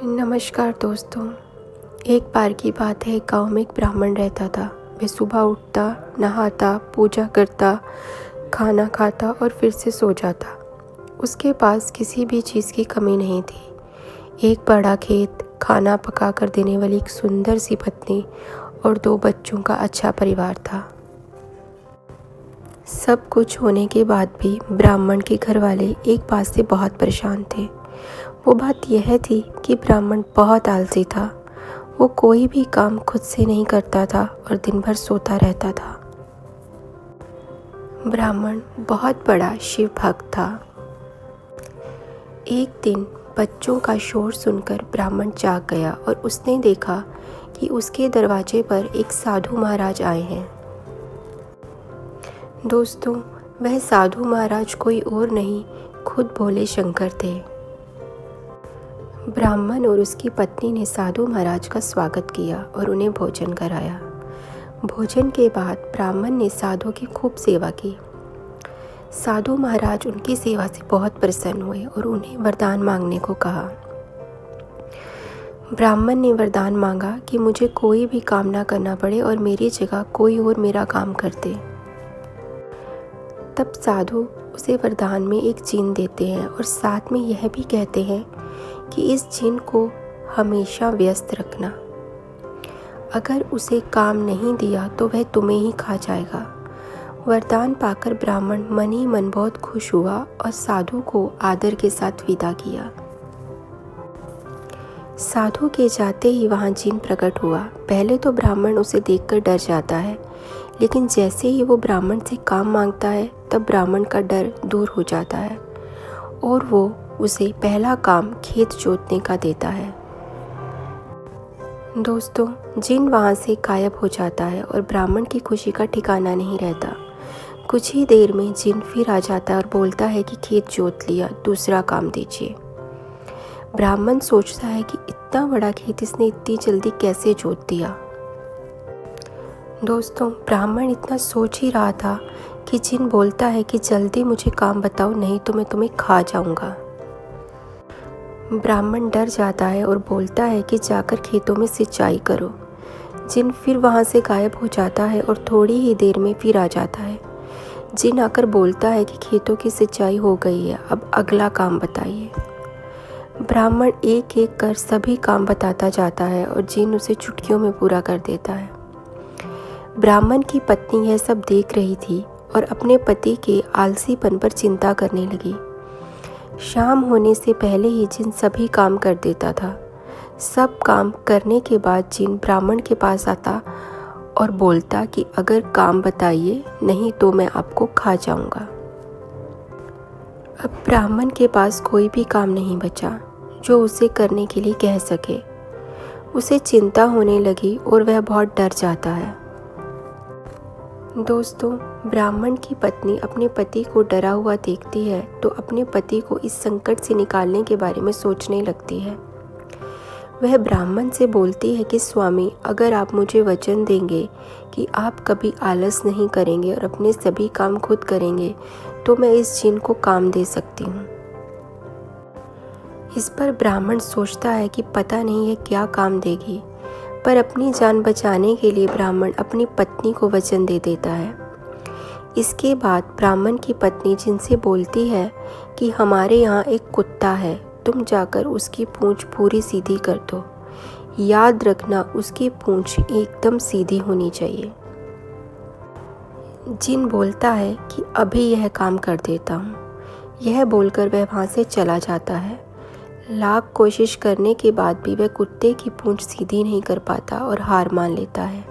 नमस्कार दोस्तों। एक बार की बात है, गांव में एक ब्राह्मण रहता था। वह सुबह उठता, नहाता, पूजा करता, खाना खाता और फिर से सो जाता। उसके पास किसी भी चीज़ की कमी नहीं थी। एक बड़ा खेत, खाना पका कर देने वाली एक सुंदर सी पत्नी और 2 बच्चों का अच्छा परिवार था। सब कुछ होने के बाद भी ब्राह्मण के घर वाले एक बात से बहुत परेशान थे। वो बात यह थी कि ब्राह्मण बहुत आलसी था। वो कोई भी काम खुद से नहीं करता था और दिन भर सोता रहता था। ब्राह्मण बहुत बड़ा शिव भक्त था। एक दिन बच्चों का शोर सुनकर ब्राह्मण जाग गया और उसने देखा कि उसके दरवाजे पर एक साधु महाराज आए हैं। दोस्तों, वह साधु महाराज कोई और नहीं, खुद भोले शंकर थे। ब्राह्मण और उसकी पत्नी ने साधु महाराज का स्वागत किया और उन्हें भोजन कराया। भोजन के बाद ब्राह्मण ने साधु की खूब सेवा की। साधु महाराज उनकी सेवा से बहुत प्रसन्न हुए और उन्हें वरदान मांगने को कहा। ब्राह्मण ने वरदान मांगा कि मुझे कोई भी काम ना करना पड़े और मेरी जगह कोई और मेरा काम कर दे। तब साधु उसे वरदान में एक जीन देते हैं और साथ में यह भी कहते हैं कि इस जीन को हमेशा व्यस्त रखना। अगर उसे काम नहीं दिया तो वह तुम्हें ही खा जाएगा। वरदान पाकर ब्राह्मण मन ही मन बहुत खुश हुआ और साधु को आदर के साथ विदा किया। साधु के जाते ही वहाँ जीन प्रकट हुआ। पहले तो ब्राह्मण उसे देखकर डर जाता है, लेकिन जैसे ही वो ब्राह्मण से काम मांगता है तब ब्राह्मण का डर दूर हो जाता है और वो उसे पहला काम खेत जोतने का देता है। दोस्तों, जिन वहाँ से गायब हो जाता है और ब्राह्मण की खुशी का ठिकाना नहीं रहता। कुछ ही देर में जिन फिर आ जाता है और बोलता है कि खेत जोत लिया, दूसरा काम दीजिए। ब्राह्मण सोचता है कि इतना बड़ा खेत इसने इतनी जल्दी कैसे जोत दिया। दोस्तों, ब्राह्मण इतना सोच ही रहा था कि जिन बोलता है कि जल्दी मुझे काम बताओ, नहीं तो मैं तुम्हें खा जाऊंगा। ब्राह्मण डर जाता है और बोलता है कि जाकर खेतों में सिंचाई करो। जिन फिर वहाँ से गायब हो जाता है और थोड़ी ही देर में फिर आ जाता है। जिन आकर बोलता है कि खेतों की सिंचाई हो गई है, अब अगला काम बताइए। ब्राह्मण एक एक कर सभी काम बताता जाता है और जिन उसे चुटकियों में पूरा कर देता है। ब्राह्मण की पत्नी यह सब देख रही थी और अपने पति के आलसीपन पर चिंता करने लगी। शाम होने से पहले ही जिन सभी काम कर देता था। सब काम करने के बाद जिन ब्राह्मण के पास आता और बोलता कि अगर काम बताइए, नहीं तो मैं आपको खा जाऊंगा। अब ब्राह्मण के पास कोई भी काम नहीं बचा जो उसे करने के लिए कह सके। उसे चिंता होने लगी और वह बहुत डर जाता है। दोस्तों, ब्राह्मण की पत्नी अपने पति को डरा हुआ देखती है तो अपने पति को इस संकट से निकालने के बारे में सोचने लगती है। वह ब्राह्मण से बोलती है कि स्वामी, अगर आप मुझे वचन देंगे कि आप कभी आलस नहीं करेंगे और अपने सभी काम खुद करेंगे तो मैं इस जिन को काम दे सकती हूँ। इस पर ब्राह्मण सोचता है कि पता नहीं है क्या काम देगी, पर अपनी जान बचाने के लिए ब्राह्मण अपनी पत्नी को वचन दे देता है। इसके बाद ब्राह्मण की पत्नी जिनसे बोलती है कि हमारे यहाँ एक कुत्ता है, तुम जाकर उसकी पूंछ पूरी सीधी कर दो। याद रखना, उसकी पूंछ एकदम सीधी होनी चाहिए। जिन बोलता है कि अभी यह काम कर देता हूँ। यह बोलकर वह वहाँ से चला जाता है। लाख कोशिश करने के बाद भी वह कुत्ते की पूंछ सीधी नहीं कर पाता और हार मान लेता है।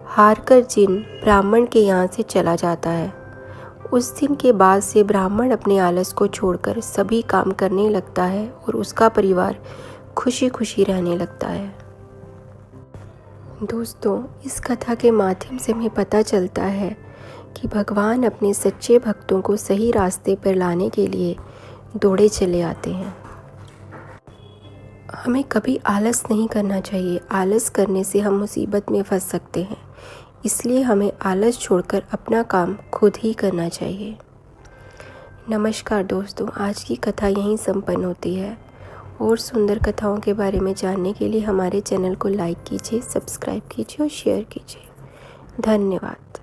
हार कर जिन ब्राह्मण के यहाँ से चला जाता है। उस दिन के बाद से ब्राह्मण अपने आलस को छोड़कर सभी काम करने लगता है और उसका परिवार खुशी खुशी रहने लगता है। दोस्तों, इस कथा के माध्यम से हमें पता चलता है कि भगवान अपने सच्चे भक्तों को सही रास्ते पर लाने के लिए दौड़े चले आते हैं। हमें कभी आलस नहीं करना चाहिए। आलस करने से हम मुसीबत में फंस सकते हैं। इसलिए हमें आलस छोड़कर अपना काम खुद ही करना चाहिए। नमस्कार दोस्तों, आज की कथा यहीं संपन्न होती है। और सुंदर कथाओं के बारे में जानने के लिए हमारे चैनल को लाइक कीजिए, सब्सक्राइब कीजिए और शेयर कीजिए। धन्यवाद।